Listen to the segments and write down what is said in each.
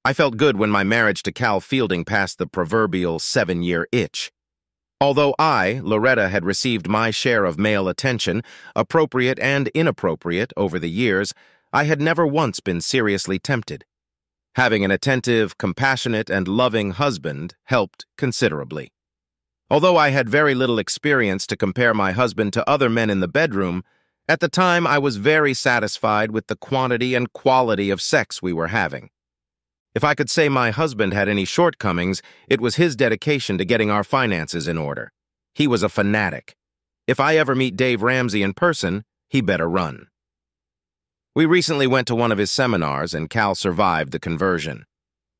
I felt good when my marriage to Cal Fielding passed the proverbial 7-year itch. Although I, Loretta, had received my share of male attention, appropriate and inappropriate, over the years, I had never once been seriously tempted. Having an attentive, compassionate, and loving husband helped considerably. Although I had very little experience to compare my husband to other men in the bedroom, at the time I was very satisfied with the quantity and quality of sex we were having. If I could say my husband had any shortcomings, it was his dedication to getting our finances in order. He was a fanatic. If I ever meet Dave Ramsey in person, he better run. We recently went to one of his seminars, and Cal survived the conversion.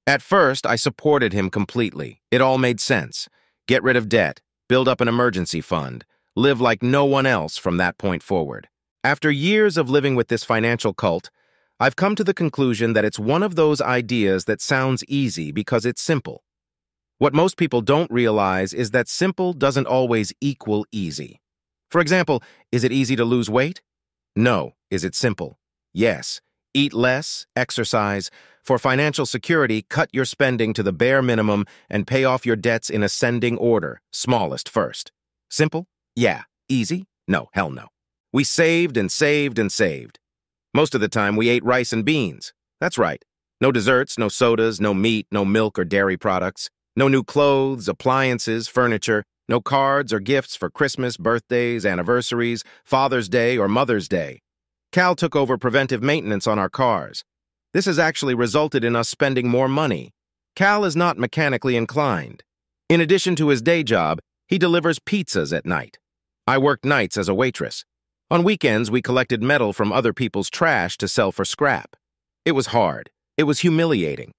At first, I supported him completely. It all made sense. Get rid of debt, build up an emergency fund, live like no one else from that point forward. After years of living with this financial cult, I've come to the conclusion that it's one of those ideas that sounds easy because it's simple. What most people don't realize is that simple doesn't always equal easy. For example, is it easy to lose weight? No. Is it simple? Yes. Eat less, exercise. For financial security, cut your spending to the bare minimum and pay off your debts in ascending order, smallest first. Simple? Yeah. Easy? No, hell no. We saved and saved and saved. Most of the time, we ate rice and beans. That's right. No desserts, no sodas, no meat, no milk or dairy products. No new clothes, appliances, furniture. No cards or gifts for Christmas, birthdays, anniversaries, Father's Day, or Mother's Day. Cal took over preventive maintenance on our cars. This has actually resulted in us spending more money. Cal is not mechanically inclined. In addition to his day job, he delivers pizzas at night. I worked nights as a waitress. On weekends, we collected metal from other people's trash to sell for scrap. It was hard. It was humiliating.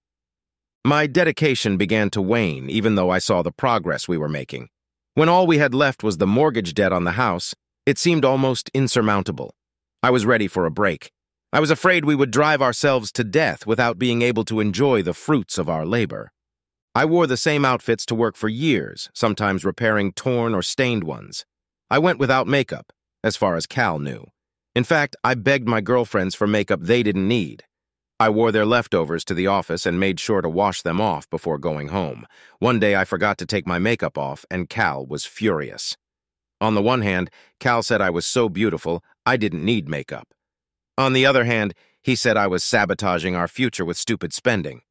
My dedication began to wane, even though I saw the progress we were making. When all we had left was the mortgage debt on the house, it seemed almost insurmountable. I was ready for a break. I was afraid we would drive ourselves to death without being able to enjoy the fruits of our labor. I wore the same outfits to work for years, sometimes repairing torn or stained ones. I went without makeup, as far as Cal knew. In fact, I begged my girlfriends for makeup they didn't need. I wore their leftovers to the office and made sure to wash them off before going home. One day I forgot to take my makeup off, and Cal was furious. On the one hand, Cal said I was so beautiful, I didn't need makeup. On the other hand, he said I was sabotaging our future with stupid spending.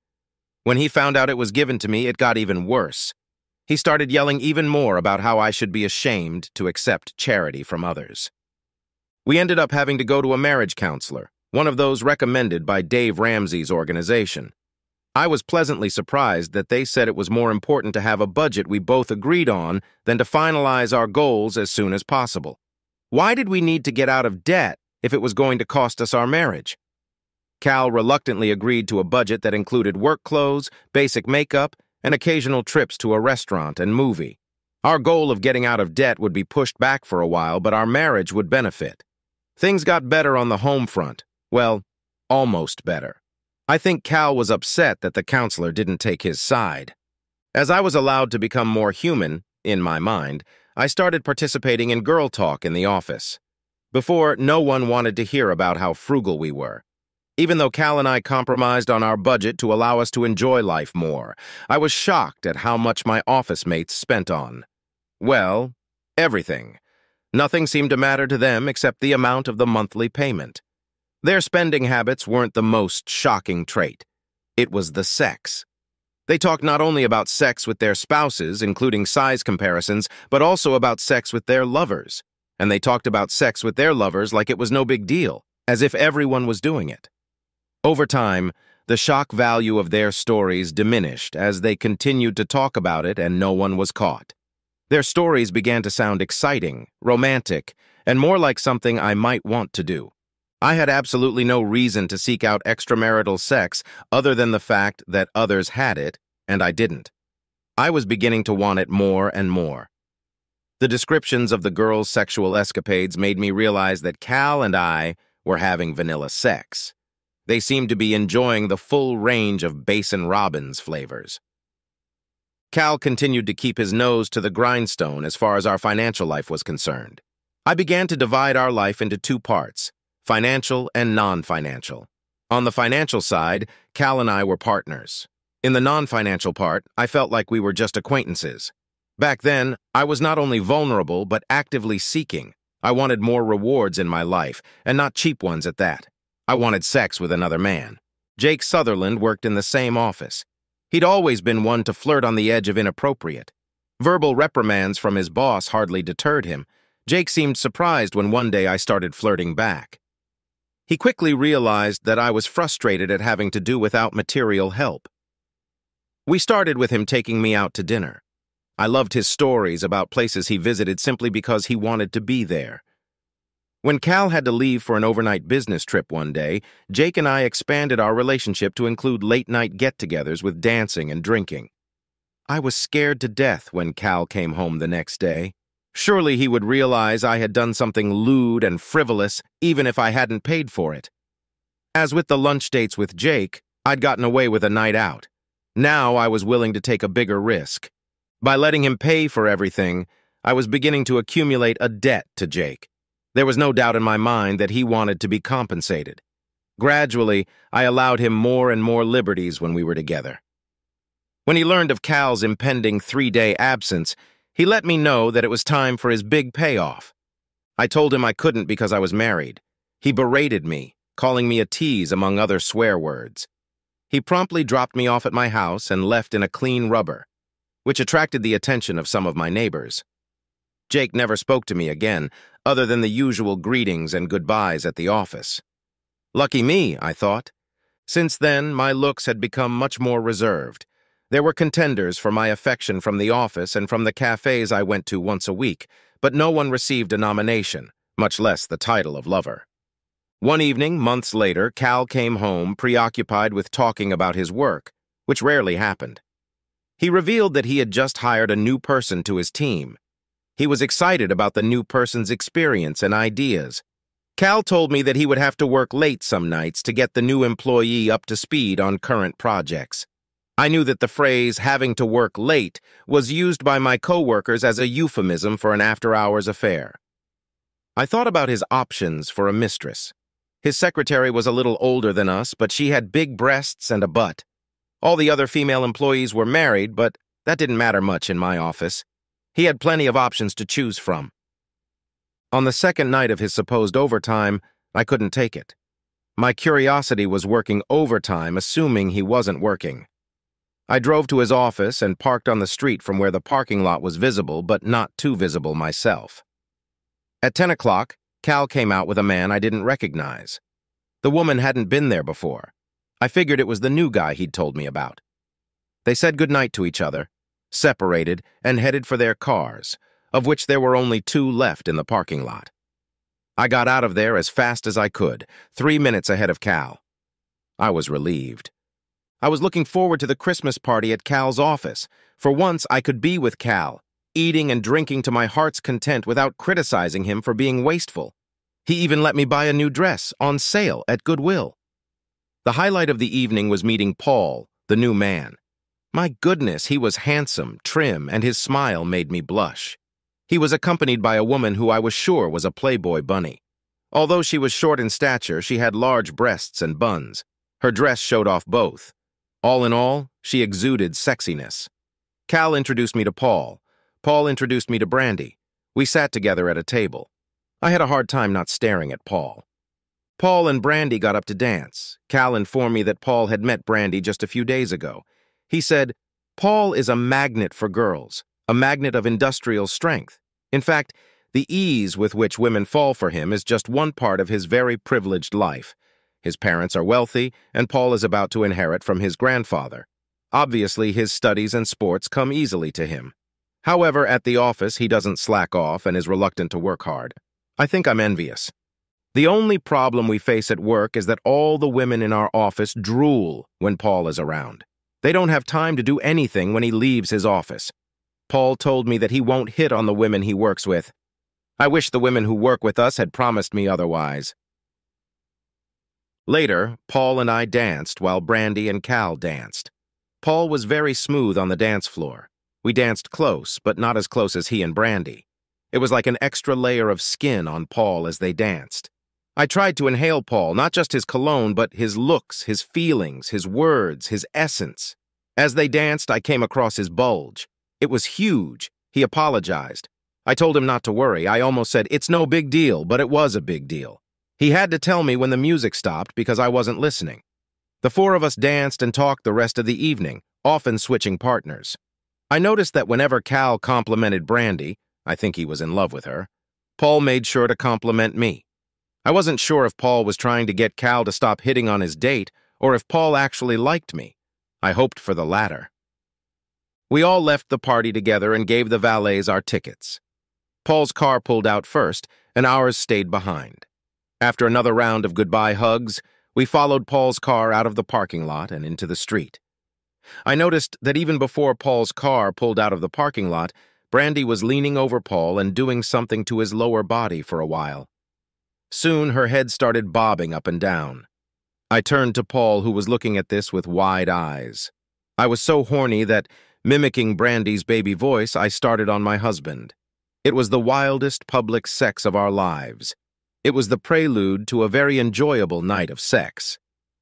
When he found out it was given to me, it got even worse. He started yelling even more about how I should be ashamed to accept charity from others. We ended up having to go to a marriage counselor, one of those recommended by Dave Ramsey's organization. I was pleasantly surprised that they said it was more important to have a budget we both agreed on than to finalize our goals as soon as possible. Why did we need to get out of debt if it was going to cost us our marriage? Cal reluctantly agreed to a budget that included work clothes, basic makeup, and occasional trips to a restaurant and movie. Our goal of getting out of debt would be pushed back for a while, but our marriage would benefit. Things got better on the home front. Well, almost better. I think Cal was upset that the counselor didn't take his side. As I was allowed to become more human, in my mind, I started participating in girl talk in the office. Before, no one wanted to hear about how frugal we were. Even though Cal and I compromised on our budget to allow us to enjoy life more, I was shocked at how much my office mates spent on. Well, everything. Nothing seemed to matter to them except the amount of the monthly payment. Their spending habits weren't the most shocking trait. It was the sex. They talked not only about sex with their spouses, including size comparisons, but also about sex with their lovers. And they talked about sex with their lovers like it was no big deal, as if everyone was doing it. Over time, the shock value of their stories diminished as they continued to talk about it and no one was caught. Their stories began to sound exciting, romantic, and more like something I might want to do. I had absolutely no reason to seek out extramarital sex other than the fact that others had it, and I didn't. I was beginning to want it more and more. The descriptions of the girls' sexual escapades made me realize that Cal and I were having vanilla sex. They seemed to be enjoying the full range of Baskin-Robbins flavors. Cal continued to keep his nose to the grindstone as far as our financial life was concerned. I began to divide our life into two parts, financial and non-financial. On the financial side, Cal and I were partners. In the non-financial part, I felt like we were just acquaintances. Back then, I was not only vulnerable, but actively seeking. I wanted more rewards in my life, and not cheap ones at that. I wanted sex with another man. Jake Sutherland worked in the same office. He'd always been one to flirt on the edge of inappropriate. Verbal reprimands from his boss hardly deterred him. Jake seemed surprised when one day I started flirting back. He quickly realized that I was frustrated at having to do without material help. We started with him taking me out to dinner. I loved his stories about places he visited simply because he wanted to be there. When Cal had to leave for an overnight business trip one day, Jake and I expanded our relationship to include late-night get-togethers with dancing and drinking. I was scared to death when Cal came home the next day. Surely he would realize I had done something lewd and frivolous, even if I hadn't paid for it. As with the lunch dates with Jake, I'd gotten away with a night out. Now I was willing to take a bigger risk. By letting him pay for everything, I was beginning to accumulate a debt to Jake. There was no doubt in my mind that he wanted to be compensated. Gradually, I allowed him more and more liberties when we were together. When he learned of Cal's impending 3-day absence, he let me know that it was time for his big payoff. I told him I couldn't because I was married. He berated me, calling me a tease among other swear words. He promptly dropped me off at my house and left in a clean rubber, which attracted the attention of some of my neighbors. Jake never spoke to me again, other than the usual greetings and goodbyes at the office. Lucky me, I thought. Since then, my looks had become much more reserved. There were contenders for my affection from the office and from the cafes I went to once a week, but no one received a nomination, much less the title of lover. One evening, months later, Cal came home preoccupied with talking about his work, which rarely happened. He revealed that he had just hired a new person to his team. He was excited about the new person's experience and ideas. Cal told me that he would have to work late some nights to get the new employee up to speed on current projects. I knew that the phrase, having to work late, was used by my coworkers as a euphemism for an after-hours affair. I thought about his options for a mistress. His secretary was a little older than us, but she had big breasts and a butt. All the other female employees were married, but that didn't matter much in my office. He had plenty of options to choose from. On the second night of his supposed overtime, I couldn't take it. My curiosity was working overtime, assuming he wasn't working. I drove to his office and parked on the street from where the parking lot was visible, but not too visible myself. At 10 o'clock, Cal came out with a man I didn't recognize. The woman hadn't been there before. I figured it was the new guy he'd told me about. They said goodnight to each other, separated, and headed for their cars, of which there were only 2 left in the parking lot. I got out of there as fast as I could, 3 minutes ahead of Cal. I was relieved. I was looking forward to the Christmas party at Cal's office. For once, I could be with Cal, eating and drinking to my heart's content without criticizing him for being wasteful. He even let me buy a new dress on sale at Goodwill. The highlight of the evening was meeting Paul, the new man. My goodness, he was handsome, trim, and his smile made me blush. He was accompanied by a woman who I was sure was a Playboy bunny. Although she was short in stature, she had large breasts and buns. Her dress showed off both. All in all, she exuded sexiness. Cal introduced me to Paul. Paul introduced me to Brandy. We sat together at a table. I had a hard time not staring at Paul. Paul and Brandy got up to dance. Cal informed me that Paul had met Brandy just a few days ago. He said, "Paul is a magnet for girls, a magnet of industrial strength. In fact, the ease with which women fall for him is just one part of his very privileged life. His parents are wealthy, and Paul is about to inherit from his grandfather. Obviously, his studies and sports come easily to him. However, at the office, he doesn't slack off and is reluctant to work hard. I think I'm envious. The only problem we face at work is that all the women in our office drool when Paul is around. They don't have time to do anything when he leaves his office. Paul told me that he won't hit on the women he works with. I wish the women who work with us had promised me otherwise." Later, Paul and I danced while Brandy and Cal danced. Paul was very smooth on the dance floor. We danced close, but not as close as he and Brandy. It was like an extra layer of skin on Paul as they danced. I tried to inhale Paul, not just his cologne, but his looks, his feelings, his words, his essence. As they danced, I came across his bulge. It was huge. He apologized. I told him not to worry. I almost said, "It's no big deal," but it was a big deal. He had to tell me when the music stopped because I wasn't listening. The four of us danced and talked the rest of the evening, often switching partners. I noticed that whenever Cal complimented Brandy, I think he was in love with her, Paul made sure to compliment me. I wasn't sure if Paul was trying to get Cal to stop hitting on his date or if Paul actually liked me. I hoped for the latter. We all left the party together and gave the valets our tickets. Paul's car pulled out first, and ours stayed behind. After another round of goodbye hugs, we followed Paul's car out of the parking lot and into the street. I noticed that even before Paul's car pulled out of the parking lot, Brandy was leaning over Paul and doing something to his lower body for a while. Soon her head started bobbing up and down. I turned to Paul, who was looking at this with wide eyes. I was so horny that, mimicking Brandy's baby voice, I started on my husband. It was the wildest public sex of our lives. It was the prelude to a very enjoyable night of sex.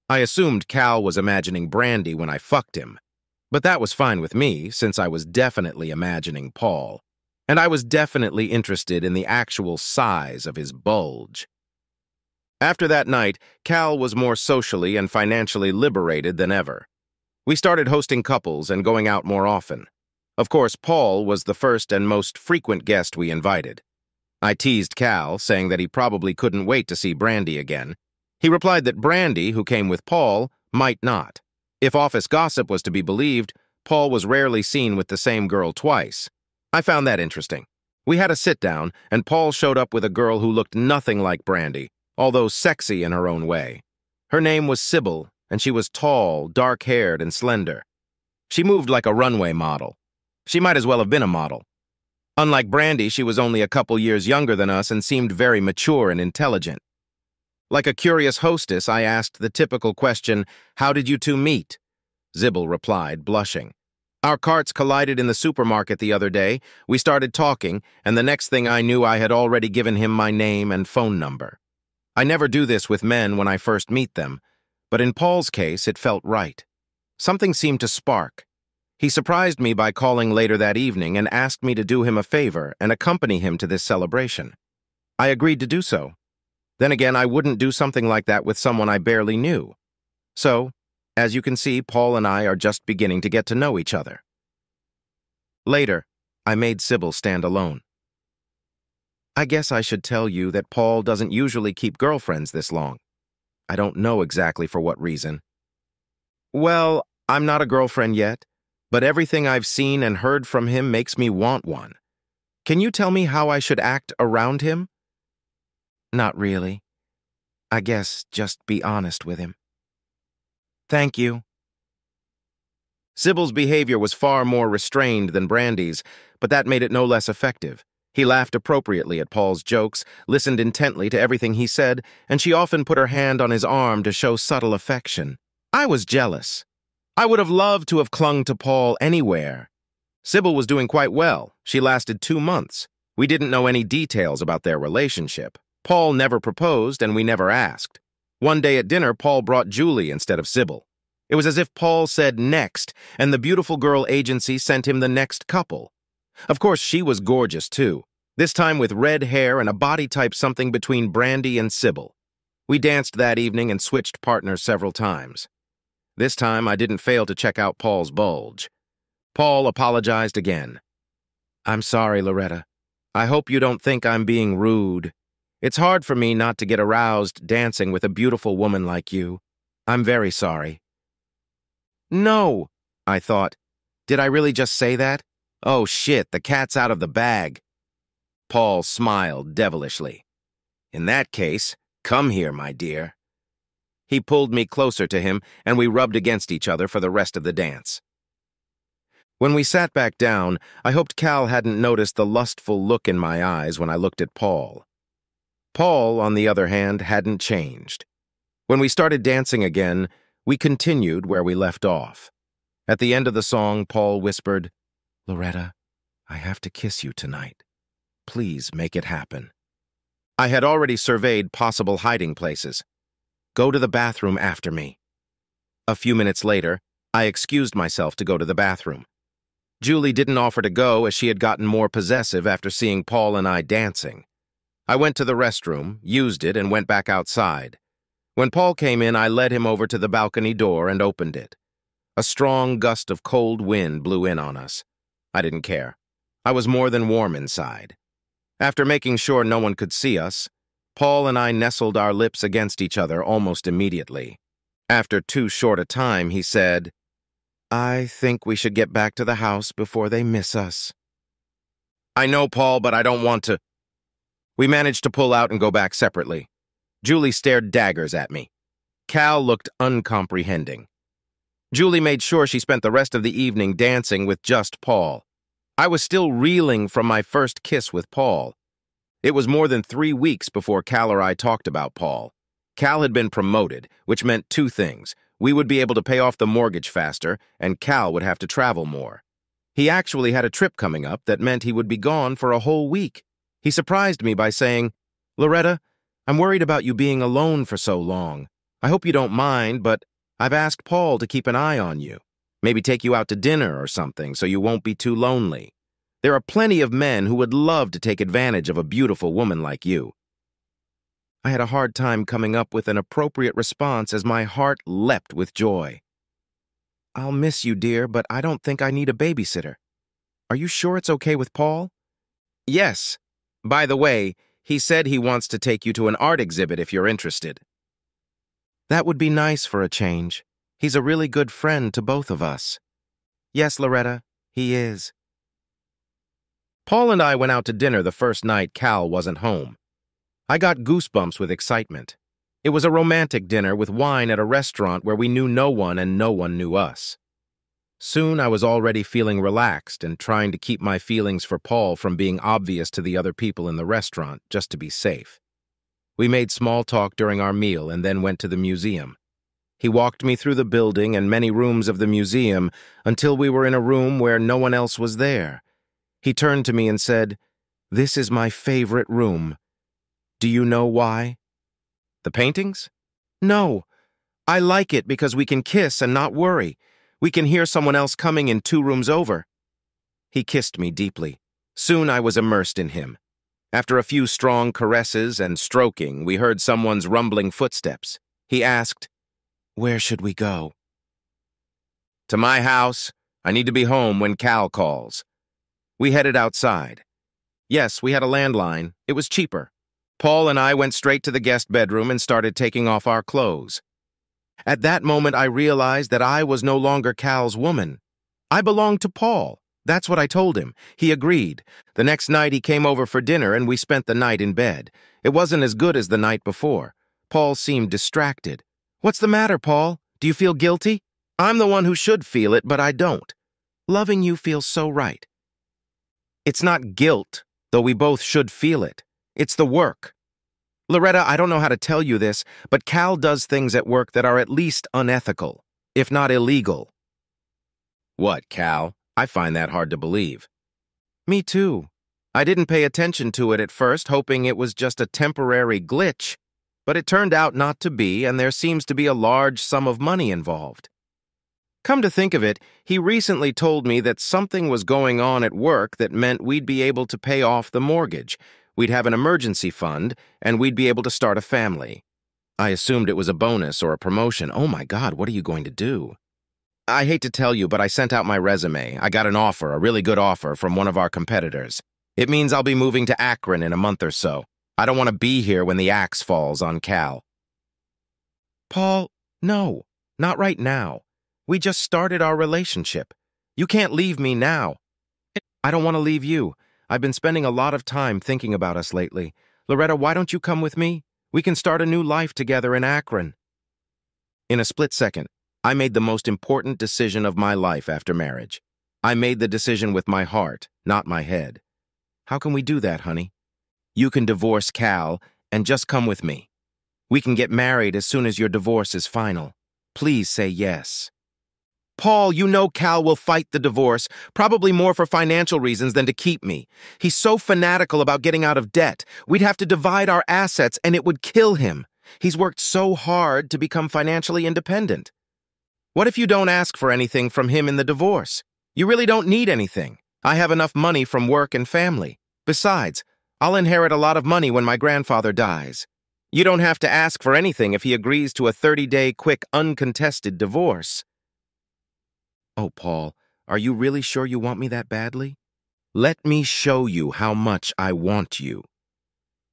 I assumed Cal was imagining Brandy when I fucked him. But that was fine with me, since I was definitely imagining Paul. And I was definitely interested in the actual size of his bulge. After that night, Cal was more socially and financially liberated than ever. We started hosting couples and going out more often. Of course, Paul was the first and most frequent guest we invited. I teased Cal, saying that he probably couldn't wait to see Brandy again. He replied that Brandy, who came with Paul, might not. If office gossip was to be believed, Paul was rarely seen with the same girl twice. I found that interesting. We had a sit-down, and Paul showed up with a girl who looked nothing like Brandy, although sexy in her own way. Her name was Sybil, and she was tall, dark-haired, and slender. She moved like a runway model. She might as well have been a model. Unlike Brandy, she was only a couple years younger than us and seemed very mature and intelligent. Like a curious hostess, I asked the typical question, "How did you two meet?" Sybil replied, blushing. "Our carts collided in the supermarket the other day. We started talking, and the next thing I knew I had already given him my name and phone number. I never do this with men when I first meet them, but in Paul's case, it felt right. Something seemed to spark. He surprised me by calling later that evening and asked me to do him a favor and accompany him to this celebration. I agreed to do so. Then again, I wouldn't do something like that with someone I barely knew. So, as you can see, Paul and I are just beginning to get to know each other." Later, I made Sybil stand alone. "I guess I should tell you that Paul doesn't usually keep girlfriends this long. I don't know exactly for what reason. Well, I'm not a girlfriend yet, but everything I've seen and heard from him makes me want one. Can you tell me how I should act around him?" "Not really. I guess just be honest with him." "Thank you." Sybil's behavior was far more restrained than Brandy's, but that made it no less effective. He laughed appropriately at Paul's jokes, listened intently to everything he said, and she often put her hand on his arm to show subtle affection. I was jealous. I would have loved to have clung to Paul anywhere. Sybil was doing quite well. She lasted 2 months. We didn't know any details about their relationship. Paul never proposed, and we never asked. One day at dinner, Paul brought Julie instead of Sybil. It was as if Paul said next, and the beautiful girl agency sent him the next couple. Of course, she was gorgeous, too, this time with red hair and a body type something between Brandy and Sybil. We danced that evening and switched partners several times. This time, I didn't fail to check out Paul's bulge. Paul apologized again. "I'm sorry, Loretta. I hope you don't think I'm being rude. It's hard for me not to get aroused dancing with a beautiful woman like you. I'm very sorry." "No," I thought. Did I really just say that? Oh shit, the cat's out of the bag. Paul smiled devilishly. "In that case, come here, my dear." He pulled me closer to him, and we rubbed against each other for the rest of the dance. When we sat back down, I hoped Cal hadn't noticed the lustful look in my eyes when I looked at Paul. Paul, on the other hand, hadn't changed. When we started dancing again, we continued where we left off. At the end of the song, Paul whispered, "Loretta, I have to kiss you tonight. Please make it happen." I had already surveyed possible hiding places. Go to the bathroom after me. A few minutes later, I excused myself to go to the bathroom. Julie didn't offer to go as she had gotten more possessive after seeing Paul and I dancing. I went to the restroom, used it, and went back outside. When Paul came in, I led him over to the balcony door and opened it. A strong gust of cold wind blew in on us. I didn't care. I was more than warm inside. After making sure no one could see us, Paul and I nestled our lips against each other almost immediately. After too short a time, he said, "I think we should get back to the house before they miss us." "I know, Paul, but I don't want to." We managed to pull out and go back separately. Julie stared daggers at me. Cal looked uncomprehending. Julie made sure she spent the rest of the evening dancing with just Paul. I was still reeling from my first kiss with Paul. It was more than 3 weeks before Cal or I talked about Paul. Cal had been promoted, which meant 2 things. We would be able to pay off the mortgage faster, and Cal would have to travel more. He actually had a trip coming up that meant he would be gone for a whole week. He surprised me by saying, "Loretta, I'm worried about you being alone for so long. I hope you don't mind, but I've asked Paul to keep an eye on you. Maybe take you out to dinner or something so you won't be too lonely. There are plenty of men who would love to take advantage of a beautiful woman like you." I had a hard time coming up with an appropriate response as my heart leapt with joy. "I'll miss you, dear, but I don't think I need a babysitter. Are you sure it's okay with Paul?" "Yes. By the way, he said he wants to take you to an art exhibit if you're interested." "That would be nice for a change. He's a really good friend to both of us." "Yes, Loretta, he is." Paul and I went out to dinner the first night Cal wasn't home. I got goosebumps with excitement. It was a romantic dinner with wine at a restaurant where we knew no one and no one knew us. Soon I was already feeling relaxed and trying to keep my feelings for Paul from being obvious to the other people in the restaurant, just to be safe. We made small talk during our meal and then went to the museum. He walked me through the building and many rooms of the museum until we were in a room where no one else was there. He turned to me and said, "This is my favorite room. Do you know why?" "The paintings?" "No. I like it because we can kiss and not worry. We can hear someone else coming in 2 rooms over." He kissed me deeply. Soon I was immersed in him. After a few strong caresses and stroking, we heard someone's rumbling footsteps. He asked, "Where should we go?" "To my house. I need to be home when Cal calls." We headed outside. Yes, we had a landline. It was cheaper. Paul and I went straight to the guest bedroom and started taking off our clothes. At that moment, I realized that I was no longer Cal's woman. I belonged to Paul. That's what I told him. He agreed. The next night, he came over for dinner, and we spent the night in bed. It wasn't as good as the night before. Paul seemed distracted. "What's the matter, Paul? Do you feel guilty?" "I'm the one who should feel it, but I don't. Loving you feels so right." "It's not guilt, though we both should feel it. It's the work. Loretta, I don't know how to tell you this, but Cal does things at work that are at least unethical, if not illegal." "What, Cal? I find that hard to believe." "Me too. I didn't pay attention to it at first, hoping it was just a temporary glitch, but it turned out not to be, and there seems to be a large sum of money involved. Come to think of it, he recently told me that something was going on at work that meant we'd be able to pay off the mortgage. We'd have an emergency fund, and we'd be able to start a family. I assumed it was a bonus or a promotion. Oh my God, what are you going to do?" "I hate to tell you, but I sent out my resume. I got an offer, a really good offer, from one of our competitors. It means I'll be moving to Akron in a month or so. I don't want to be here when the axe falls on Cal." "Paul, no, not right now. We just started our relationship. You can't leave me now." "I don't want to leave you. I've been spending a lot of time thinking about us lately. Loretta, why don't you come with me? We can start a new life together in Akron." In a split second, I made the most important decision of my life after marriage. I made the decision with my heart, not my head. "How can we do that, honey?" "You can divorce Cal and just come with me. We can get married as soon as your divorce is final. Please say yes." Paul, you know Cal will fight the divorce, probably more for financial reasons than to keep me. He's so fanatical about getting out of debt. We'd have to divide our assets and it would kill him. He's worked so hard to become financially independent. What if you don't ask for anything from him in the divorce? You really don't need anything. I have enough money from work and family. Besides, I'll inherit a lot of money when my grandfather dies. You don't have to ask for anything if he agrees to a 30-day quick, uncontested divorce. Oh, Paul, are you really sure you want me that badly? Let me show you how much I want you.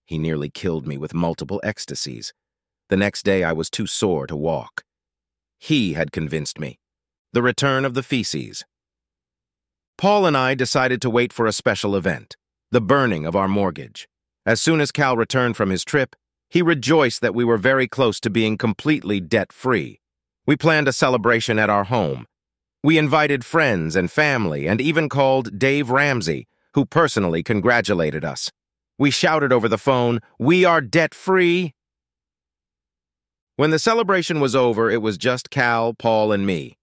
He nearly killed me with multiple ecstasies. The next day I was too sore to walk. He had convinced me. The return of the feces. Paul and I decided to wait for a special event, the burning of our mortgage. As soon as Cal returned from his trip, he rejoiced that we were very close to being completely debt-free. We planned a celebration at our home. We invited friends and family and even called Dave Ramsey, who personally congratulated us. We shouted over the phone, "We are debt-free!" When the celebration was over, it was just Cal, Paul, and me.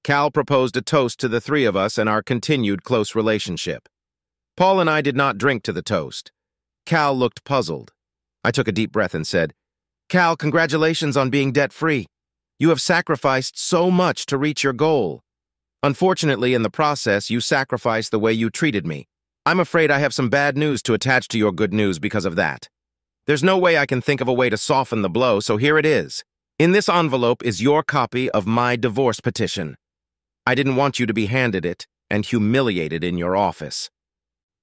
Cal proposed a toast to the three of us and our continued close relationship. Paul and I did not drink to the toast. Cal looked puzzled. I took a deep breath and said, "Cal, congratulations on being debt-free. You have sacrificed so much to reach your goal. Unfortunately, in the process, you sacrificed the way you treated me. I'm afraid I have some bad news to attach to your good news because of that. There's no way I can think of a way to soften the blow, so here it is. In this envelope is your copy of my divorce petition. I didn't want you to be handed it and humiliated in your office."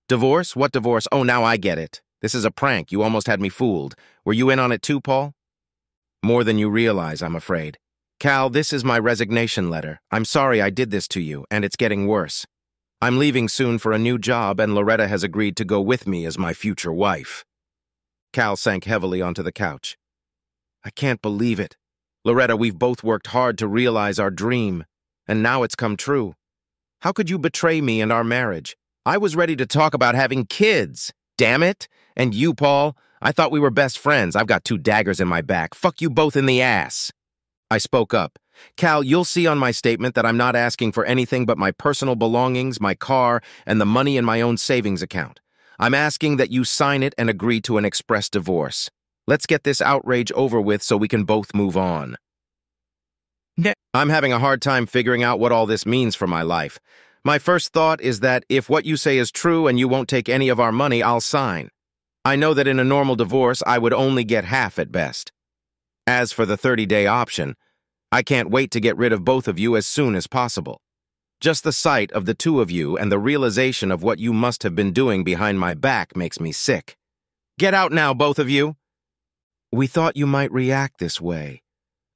"Divorce? What divorce? Oh, now I get it. This is a prank. You almost had me fooled. Were you in on it too, Paul?" "More than you realize, I'm afraid. Cal, this is my resignation letter. I'm sorry I did this to you, and it's getting worse. I'm leaving soon for a new job, and Loretta has agreed to go with me as my future wife." Cal sank heavily onto the couch. "I can't believe it. Loretta, we've both worked hard to realize our dream, and now it's come true. How could you betray me and our marriage? I was ready to talk about having kids. Damn it. And you, Paul, I thought we were best friends. I've got 2 daggers in my back. Fuck you both in the ass." I spoke up. "Cal, you'll see on my statement that I'm not asking for anything but my personal belongings, my car, and the money in my own savings account. I'm asking that you sign it and agree to an express divorce. Let's get this outrage over with so we can both move on." I'm having a hard time figuring out what all this means for my life. My first thought is that if what you say is true and you won't take any of our money, I'll sign. I know that in a normal divorce, I would only get half at best. As for the 30-day option, I can't wait to get rid of both of you as soon as possible. Just the sight of the 2 of you and the realization of what you must have been doing behind my back makes me sick. Get out now, both of you. We thought you might react this way.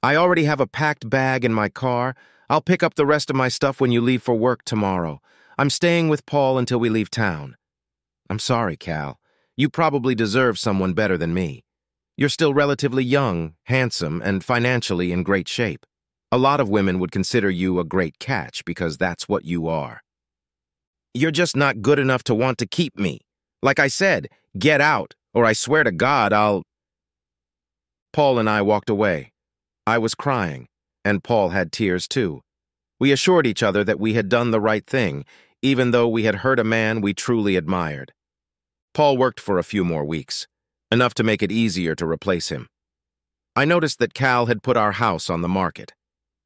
I already have a packed bag in my car. I'll pick up the rest of my stuff when you leave for work tomorrow. I'm staying with Paul until we leave town. I'm sorry, Cal. You probably deserve someone better than me. You're still relatively young, handsome, and financially in great shape. A lot of women would consider you a great catch because that's what you are. You're just not good enough to want to keep me. Like I said, get out, or I swear to God I'll... Paul and I walked away. I was crying, and Paul had tears too. We assured each other that we had done the right thing, even though we had hurt a man we truly admired. Paul worked for a few more weeks, enough to make it easier to replace him. I noticed that Cal had put our house on the market.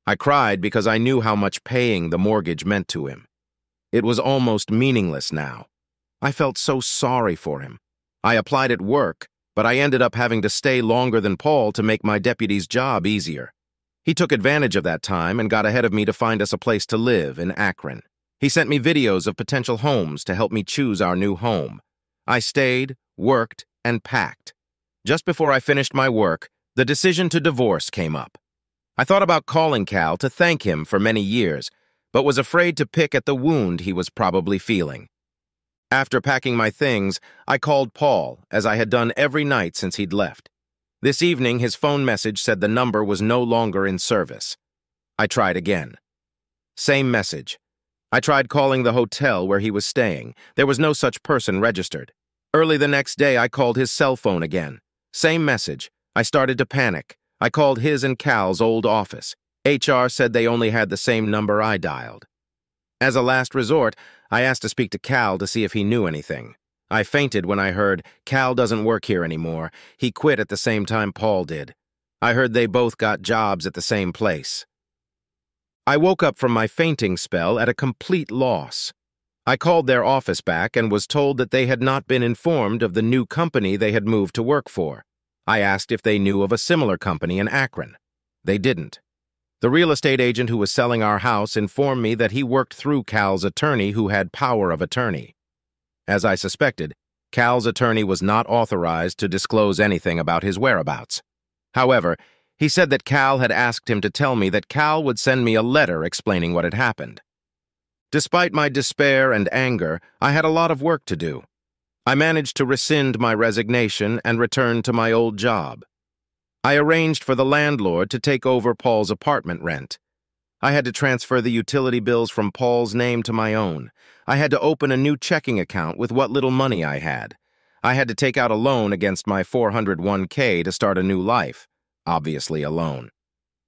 I cried because I knew how much paying the mortgage meant to him. It was almost meaningless now. I felt so sorry for him. I applied at work, but I ended up having to stay longer than Paul to make my deputy's job easier. He took advantage of that time and got ahead of me to find us a place to live in Akron. He sent me videos of potential homes to help me choose our new home. I stayed, worked, and packed. Just before I finished my work, the decision to divorce came up. I thought about calling Cal to thank him for many years, but was afraid to pick at the wound he was probably feeling. After packing my things, I called Paul, as I had done every night since he'd left. This evening, his phone message said the number was no longer in service. I tried again. Same message. I tried calling the hotel where he was staying. There was no such person registered. Early the next day, I called his cell phone again. Same message. I started to panic. I called his and Cal's old office. HR said they only had the same number I dialed. As a last resort, I asked to speak to Cal to see if he knew anything. I fainted when I heard, "Cal doesn't work here anymore. He quit at the same time Paul did." I heard they both got jobs at the same place. I woke up from my fainting spell at a complete loss. I called their office back and was told that they had not been informed of the new company they had moved to work for. I asked if they knew of a similar company in Akron. They didn't. The real estate agent who was selling our house informed me that he worked through Cal's attorney who had power of attorney. As I suspected, Cal's attorney was not authorized to disclose anything about his whereabouts. However, he said that Cal had asked him to tell me that Cal would send me a letter explaining what had happened. Despite my despair and anger, I had a lot of work to do. I managed to rescind my resignation and return to my old job. I arranged for the landlord to take over Paul's apartment rent. I had to transfer the utility bills from Paul's name to my own. I had to open a new checking account with what little money I had. I had to take out a loan against my 401k to start a new life, obviously a loan.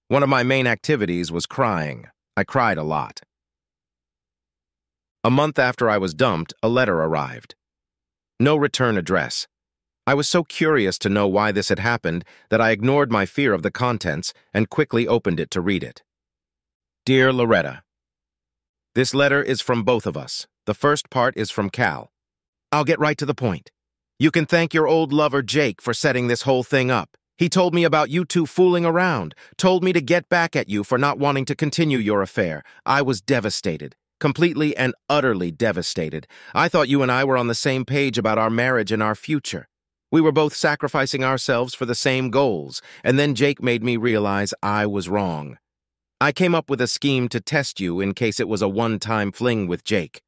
One of my main activities was crying. I cried a lot. A month after I was dumped, a letter arrived. No return address. I was so curious to know why this had happened that I ignored my fear of the contents and quickly opened it to read it. Dear Loretta, this letter is from both of us. The first part is from Cal. I'll get right to the point. You can thank your old lover Jake for setting this whole thing up. He told me about you two fooling around, told me to get back at you for not wanting to continue your affair. I was devastated. Completely and utterly devastated. I thought you and I were on the same page about our marriage and our future. We were both sacrificing ourselves for the same goals, and then Jake made me realize I was wrong. I came up with a scheme to test you in case it was a one-time fling with Jake.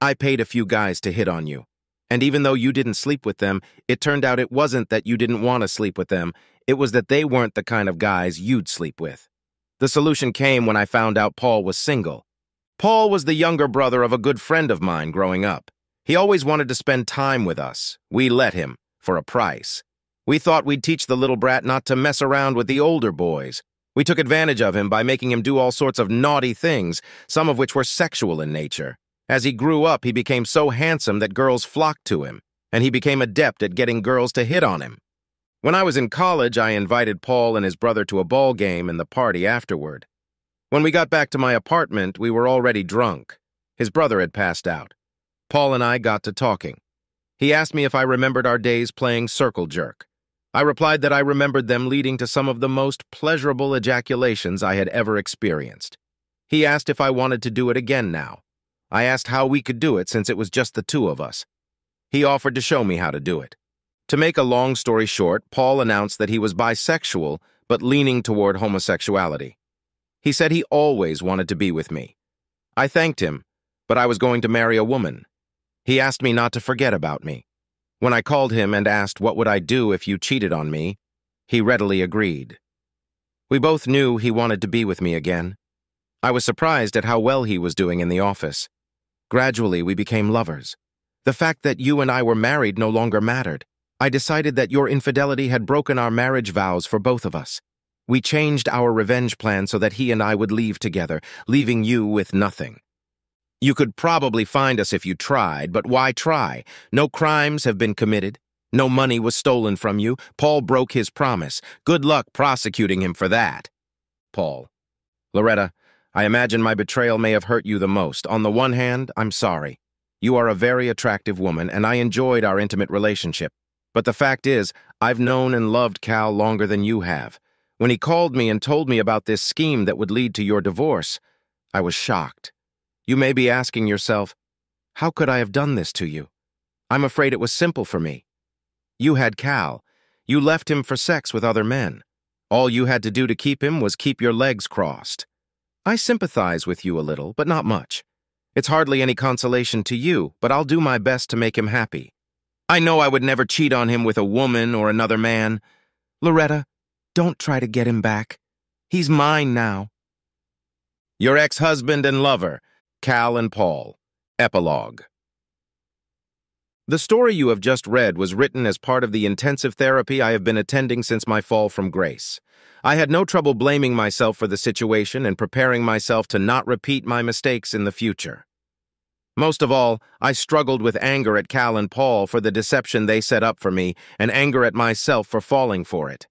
I paid a few guys to hit on you, and even though you didn't sleep with them, it turned out it wasn't that you didn't want to sleep with them, it was that they weren't the kind of guys you'd sleep with. The solution came when I found out Paul was single. Paul was the younger brother of a good friend of mine growing up. He always wanted to spend time with us. We let him, for a price. We thought we'd teach the little brat not to mess around with the older boys. We took advantage of him by making him do all sorts of naughty things, some of which were sexual in nature. As he grew up, he became so handsome that girls flocked to him, and he became adept at getting girls to hit on him. When I was in college, I invited Paul and his brother to a ball game and the party afterward. When we got back to my apartment, we were already drunk. His brother had passed out. Paul and I got to talking. He asked me if I remembered our days playing circle jerk. I replied that I remembered them leading to some of the most pleasurable ejaculations I had ever experienced. He asked if I wanted to do it again now. I asked how we could do it since it was just the two of us. He offered to show me how to do it. To make a long story short, Paul announced that he was bisexual, but leaning toward homosexuality. He said he always wanted to be with me. I thanked him, but I was going to marry a woman. He asked me not to forget about me. When I called him and asked what would I do if you cheated on me, he readily agreed. We both knew he wanted to be with me again. I was surprised at how well he was doing in the office. Gradually, we became lovers. The fact that you and I were married no longer mattered. I decided that your infidelity had broken our marriage vows for both of us. We changed our revenge plan so that he and I would leave together, leaving you with nothing. You could probably find us if you tried, but why try? No crimes have been committed. No money was stolen from you. Paul broke his promise. Good luck prosecuting him for that. Paul. Loretta, I imagine my betrayal may have hurt you the most. On the one hand, I'm sorry. You are a very attractive woman, and I enjoyed our intimate relationship. But the fact is, I've known and loved Cal longer than you have. When he called me and told me about this scheme that would lead to your divorce, I was shocked. You may be asking yourself, how could I have done this to you? I'm afraid it was simple for me. You had Cal. You left him for sex with other men. All you had to do to keep him was keep your legs crossed. I sympathize with you a little, but not much. It's hardly any consolation to you, but I'll do my best to make him happy. I know I would never cheat on him with a woman or another man. Loretta, don't try to get him back. He's mine now. Your ex-husband and lover, Cal and Paul. Epilogue. The story you have just read was written as part of the intensive therapy I have been attending since my fall from grace. I had no trouble blaming myself for the situation and preparing myself to not repeat my mistakes in the future. Most of all, I struggled with anger at Cal and Paul for the deception they set up for me and anger at myself for falling for it.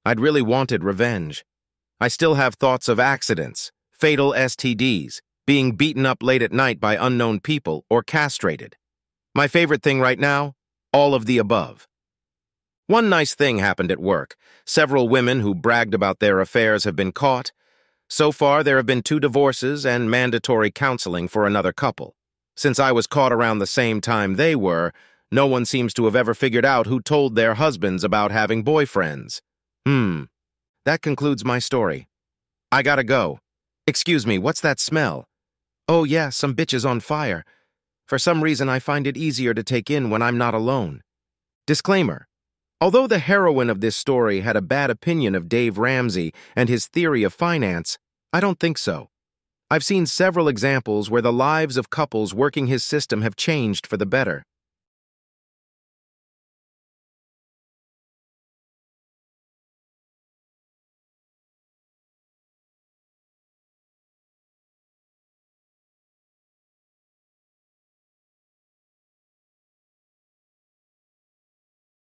I'd really wanted revenge. I still have thoughts of accidents, fatal STDs, being beaten up late at night by unknown people, or castrated. My favorite thing right now? All of the above. One nice thing happened at work. Several women who bragged about their affairs have been caught. So far, there have been 2 divorces and mandatory counseling for another couple. Since I was caught around the same time they were, no one seems to have ever figured out who told their husbands about having boyfriends. That concludes my story. I gotta go. Excuse me, what's that smell? Oh yeah, some bitch is on fire. For some reason, I find it easier to take in when I'm not alone. Disclaimer. Although the heroine of this story had a bad opinion of Dave Ramsey and his theory of finance, I don't think so. I've seen several examples where the lives of couples working his system have changed for the better.